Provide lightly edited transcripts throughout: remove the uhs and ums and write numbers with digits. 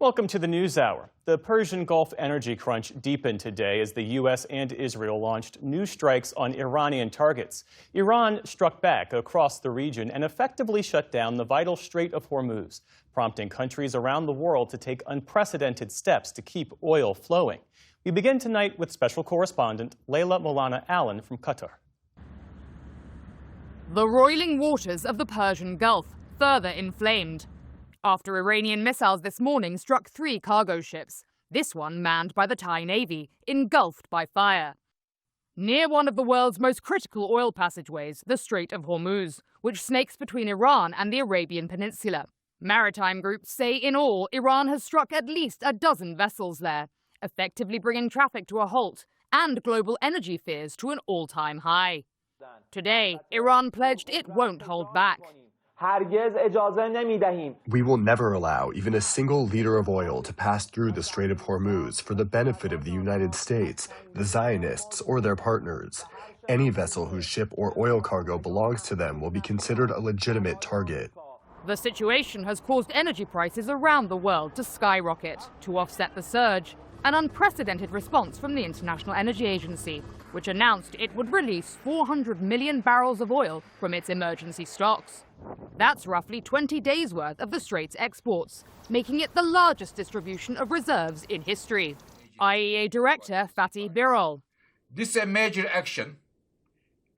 Welcome to the NewsHour. The Persian Gulf energy crunch deepened today as the U.S. and Israel launched new strikes on Iranian targets. Iran struck back across the region and effectively shut down the vital Strait of Hormuz, prompting countries around the world to take unprecedented steps to keep oil flowing. We begin tonight with special correspondent Leila Molana-Allen from Qatar. The roiling waters of the Persian Gulf further inflamed after Iranian missiles this morning struck 3 cargo ships, this one manned by the Thai Navy, engulfed by fire. Near one of the world's most critical oil passageways, the Strait of Hormuz, which snakes between Iran and the Arabian Peninsula. Maritime groups say in all, Iran has struck at least a dozen vessels there, effectively bringing traffic to a halt and global energy fears to an all-time high. Today, Iran pledged it won't hold back. We will never allow even a single liter of oil to pass through the Strait of Hormuz for the benefit of the United States, the Zionists, or their partners. Any vessel whose ship or oil cargo belongs to them will be considered a legitimate target. The situation has caused energy prices around the world to skyrocket. To offset the surge, an unprecedented response from the International Energy Agency, which announced it would release 400 million barrels of oil from its emergency stocks. That's roughly 20 days' worth of the Strait's exports, making it the largest distribution of reserves in history. IEA Director Fatih Birol. This is a major action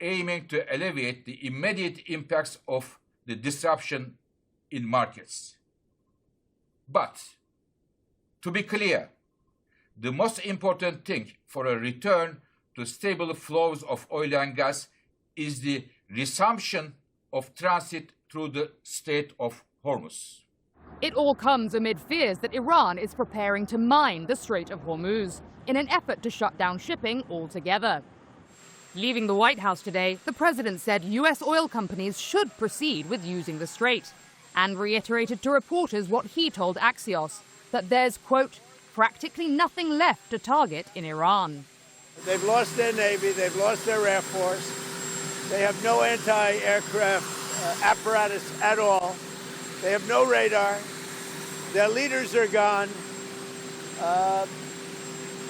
aiming to alleviate the immediate impacts of the disruption in markets. But, to be clear, the most important thing for a return to stable flows of oil and gas is the resumption of transit through the Strait of Hormuz. It all comes amid fears that Iran is preparing to mine the Strait of Hormuz in an effort to shut down shipping altogether. Leaving the White House today, the president said U.S. oil companies should proceed with using the strait and reiterated to reporters what he told Axios, that there's, quote, practically nothing left to target in Iran. They've lost their Navy, they've lost their Air Force, they have no anti-aircraft apparatus at all, they have no radar, their leaders are gone,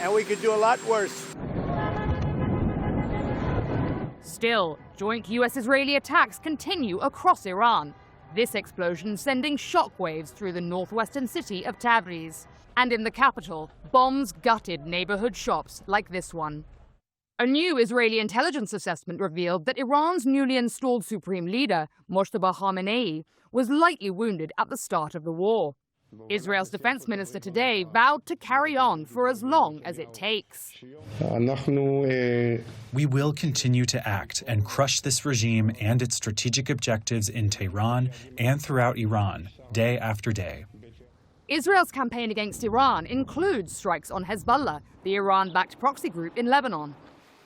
and we could do a lot worse. Still, joint U.S.-Israeli attacks continue across Iran, this explosion sending shockwaves through the northwestern city of Tabriz. And in the capital, bombs gutted neighborhood shops like this one. A new Israeli intelligence assessment revealed that Iran's newly installed supreme leader, Mojtaba Khamenei, was lightly wounded at the start of the war. Israel's defense minister today vowed to carry on for as long as it takes. We will continue to act and crush this regime and its strategic objectives in Tehran and throughout Iran, day after day. Israel's campaign against Iran includes strikes on Hezbollah, the Iran-backed proxy group in Lebanon.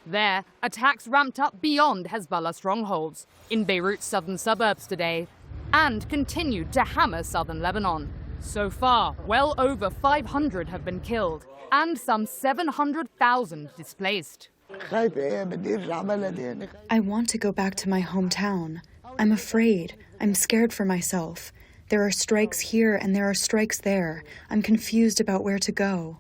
There, attacks ramped up beyond Hezbollah strongholds in Beirut's southern suburbs today and continued to hammer southern Lebanon. So far, well over 500 have been killed and some 700,000 displaced. I want to go back to my hometown. I'm afraid. I'm scared for myself. There are strikes here and there are strikes there. I'm confused about where to go.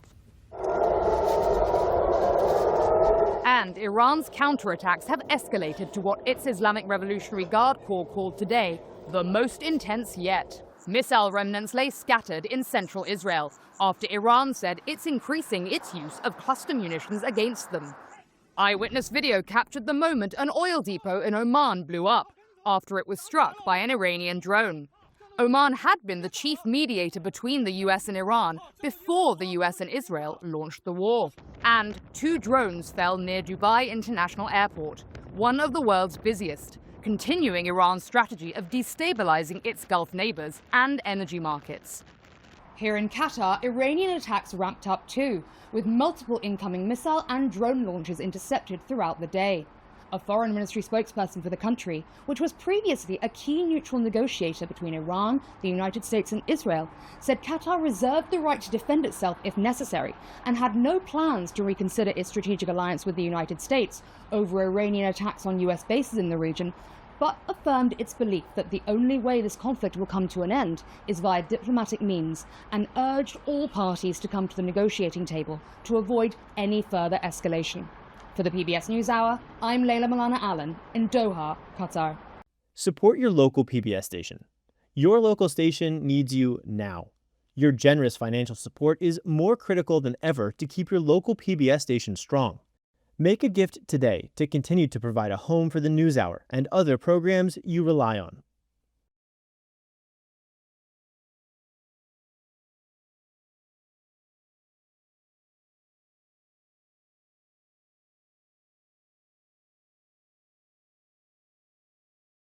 And Iran's counterattacks have escalated to what its Islamic Revolutionary Guard Corps called today the most intense yet. Missile remnants lay scattered in central Israel after Iran said it's increasing its use of cluster munitions against them. Eyewitness video captured the moment an oil depot in Oman blew up after it was struck by an Iranian drone. Oman had been the chief mediator between the U.S. and Iran before the U.S. and Israel launched the war. And 2 drones fell near Dubai International Airport, one of the world's busiest, continuing Iran's strategy of destabilizing its Gulf neighbors and energy markets. Here in Qatar, Iranian attacks ramped up too, with multiple incoming missile and drone launches intercepted throughout the day. A foreign ministry spokesperson for the country, which was previously a key neutral negotiator between Iran, the United States and Israel, said Qatar reserved the right to defend itself if necessary and had no plans to reconsider its strategic alliance with the United States over Iranian attacks on U.S. bases in the region, but affirmed its belief that the only way this conflict will come to an end is via diplomatic means, and urged all parties to come to the negotiating table to avoid any further escalation. For the PBS NewsHour, I'm Leila Molana-Allen in Doha, Qatar. Support your local PBS station. Your local station needs you now. Your generous financial support is more critical than ever to keep your local PBS station strong. Make a gift today to continue to provide a home for the NewsHour and other programs you rely on.